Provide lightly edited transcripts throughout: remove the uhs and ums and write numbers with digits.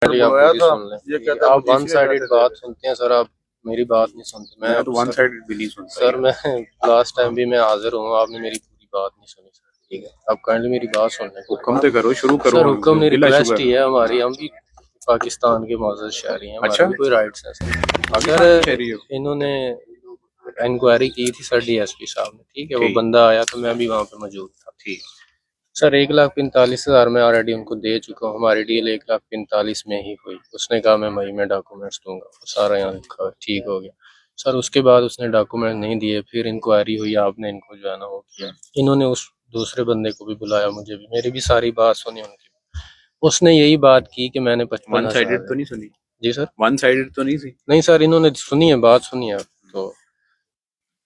پہلے آپ پوری سن لیں. آپ ون سائڈڈ بات سنتے ہیں سر. آپ میری بات نہیں سنتے. میں تو ون سائڈڈ بھی نہیں سنتا سر. میں لاسٹ ٹائم بھی میں حاضر ہوں, آپ نے میری پوری بات نہیں سنی سر. ٹھیک ہے, آپ کائنڈلی میری بات سن لیں. حکم تو کرو, شروع کرو. سر حکم نہیں, ریکویسٹ ہی ہے ہماری. ہم بھی پاکستان کے معزز شہری ہیں, ہمارے بھی کوئی رائٹس ہیں سر. سر انہوں نے انکوائری کی تھی سر ڈی ایس پی صاحب نے. ٹھیک ہے, وہ بندہ آیا تو میں بھی وہاں پہ موجود تھا. ٹھیک سر 1,45,000 میں آلریڈی ان کو دے چکا ہوں. ہماری ڈیل 1,45,000 میں ہی ہوئی. اس نے کہا میں مئی میں ڈاکومنٹس دوں گا. وہ سارا یہاں لکھا ہے, ٹھیک ہو گیا. سر اس کے بعد اس نے ڈاکومنٹ نہیں دیے. پھر انکوائری ہوئی, آپ نے ان کو جو ہے نا وہ کیا. انہوں نے اس دوسرے بندے کو بھی بلایا, مجھے بھی, میری بھی ساری بات سنی ان کی. اس نے یہی بات کی کہ میں نے 55,000. ون سائڈڈ تو نہیں سنی؟ جی سر, ون سائڈڈ تو نہیں سی؟ نہیں سر, انہوں نے سنی ہے, بات سنی ہے. تو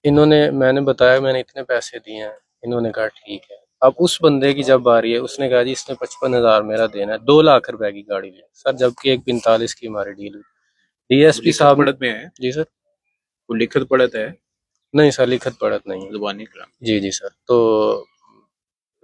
انہوں نے, میں نے بتایا میں نے اتنے پیسے دیے ہیں. انہوں نے کہا ٹھیک ہے. اب اس بندے کی جب باری ہے, اس نے کہا جی اس نے 55,000 میرا دینا ہے. 2 لاکھ روپے کی گاڑی لی سر, جبکہ 1,45,000 کی ہماری ڈیل ہوئی. ڈی ایس پی صاحب پڑھت میں ہے. جی سر, وہ لکھت پڑھت ہے؟ نہیں سر, لکھت پڑھت نہیں ہے. زبانی کلام. جی جی سر. تو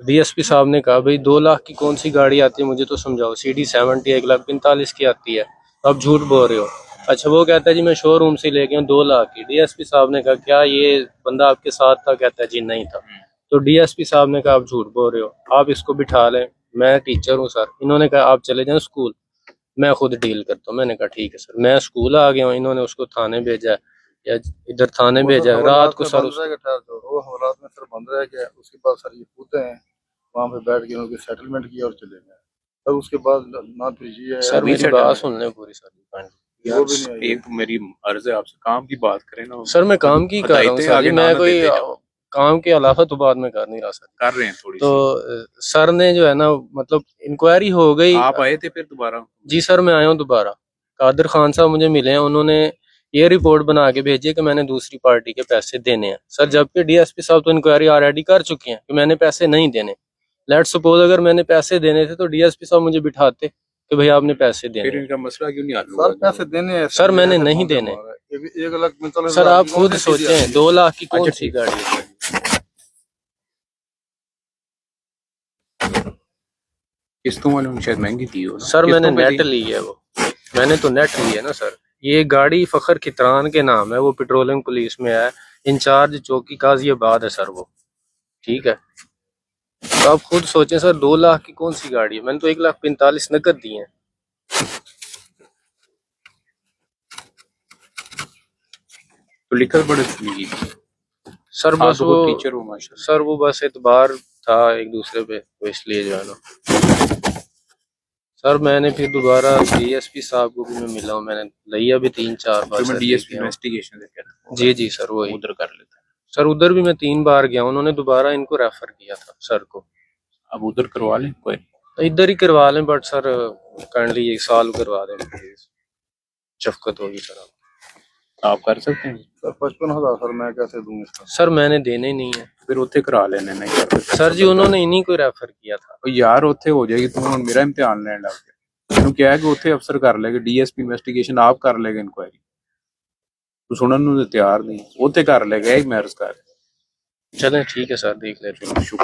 ڈی ایس پی صاحب نے کہا بھائی 2 لاکھ کی کون سی گاڑی آتی ہے مجھے تو سمجھاؤ. سی ڈی 70 1,45,000 کی آتی ہے. آپ جھوٹ بول رہے ہو. اچھا, وہ کہتا ہے جی میں شو روم سے لے گیا 2 لاکھ کی. ڈی ایس پی صاحب نے کہا کیا یہ بندہ آپ کے ساتھ تھا؟ کہتا ہے جی نہیں تھا. تو ڈی ایس پی صاحب نے کہا آپ جھوٹ بول رہے ہو, آپ اس کو بٹھا لیں, میں ٹیچر ہوں سر. انہوں نے کہا آپ چلے جائیں اسکول, میں خود ڈیل کرتا ہوں. میں نے کہا ٹھیک ہے سر. میں اسکول آ گیا ہوں, انہوں نے اس کو تھانے بھیجا یا ادھر تھانے بھیجا رات کو. سر وہ حوالات میں سر بند رہ گیا. اس کے بعد سر یہ پوتے ہیں وہاں پہ بیٹھ کے انہوں نے سیٹلمنٹ کیا اور چلے گئے. تب اس کے بعد نہ پھر یہ سر میری بات سن لیں پوری سر. ایک میری عرض ہے آپ سے, کام کی بات کریں نا سر. میں کام کی کر رہا ہوں سر جی, میں کوئی کام کے علاوہ تو بات میں کر نہیں رہا سر. کر رہے ہیں تھوڑی تو سر نے جو ہے نا مطلب انکوائری ہو گئی. آپ آئے تھے پھر دوبارہ؟ جی سر, میں آیا ہوں دوبارہ. قادر خان صاحب مجھے ملے ہیں, انہوں نے یہ رپورٹ بنا کے بھیجی کہ میں نے دوسری پارٹی کے پیسے دینے ہیں سر. جبکہ ڈی ایس پی صاحب تو انکوائری آلریڈی کر چکے ہیں کہ میں نے پیسے نہیں دینے. لیٹ سپوز اگر میں نے پیسے دینے تھے تو ڈی ایس پی صاحب مجھے بٹھاتے کہ بھئی آپ نے پیسے دینے. پھر ان کا مسئلہ کیوں نہیں حل سر ہوا؟ پیسے دینے ہیں سر میں نے نہیں دینے. 1,45,000 سر آپ خود سوچیں 2 لاکھ کی کون سی گاڑی ہے؟ قسطوں والوں نے شاید مہنگی دی ہو. سر میں نے نیٹ لی ہے, وہ میں نے تو نیٹ لی ہے نا سر. یہ گاڑی فخر کتران کے نام ہے, وہ پیٹرولنگ پولیس میں ہے, انچارج چوکی قاضی آباد ہے سر وہ. ٹھیک ہے, تو آپ خود سوچیں سر 2 لاکھ کی کون سی گاڑی ہے. میں نے تو 1,45,000 نقد دی ہیں. تو لکھت پڑھت نہیں کی سر بس وہ ٹیچر ہو ماشاءاللہ. سر وہ بس اعتبار تھا ایک دوسرے پہ, تو اس لیے جو ہے نا سر میں نے پھر دوبارہ ڈی ایس پی صاحب کو بھی میں ملا ہوں. میں نے لیا بھی 3-4 بار. ڈی ایس پی انویسٹیگیشن جی جی سر, وہی ادھر کر لیتا ہے سر. ادھر بھی میں 3 بار گیا, انہوں نے دوبارہ ان کو ریفر کیا تھا سر کو. اب ادھر کروا لیں, کوئی ادھر ہی کروا لیں, بٹ سر کائنڈلی 1 سال کروا دیں. شفقت ہوگی سر. آپ کر سکتے ہیں سر 55,000 سر میں کیسے دوں اس کا؟ سر میں نے دینے ہی نہیں ہے. پھر اتنے کرا لینے. نہیں سر جی, انہوں نے انہی کو ریفر کیا تھا. یار اتنے ہو جائے گی, تم میرا امتحان لین لگ گیا. کیا ہے کہ اتنے افسر کر لے گا, ڈی ایس پی انویسٹیگیشن آپ کر لے گا انکوائری, تو سنن تیار نہیں. اتنے کر لے گا, ایک میں عرض کر. چلیں ٹھیک ہے سر, دیکھ لیتے ہیں. شکریہ.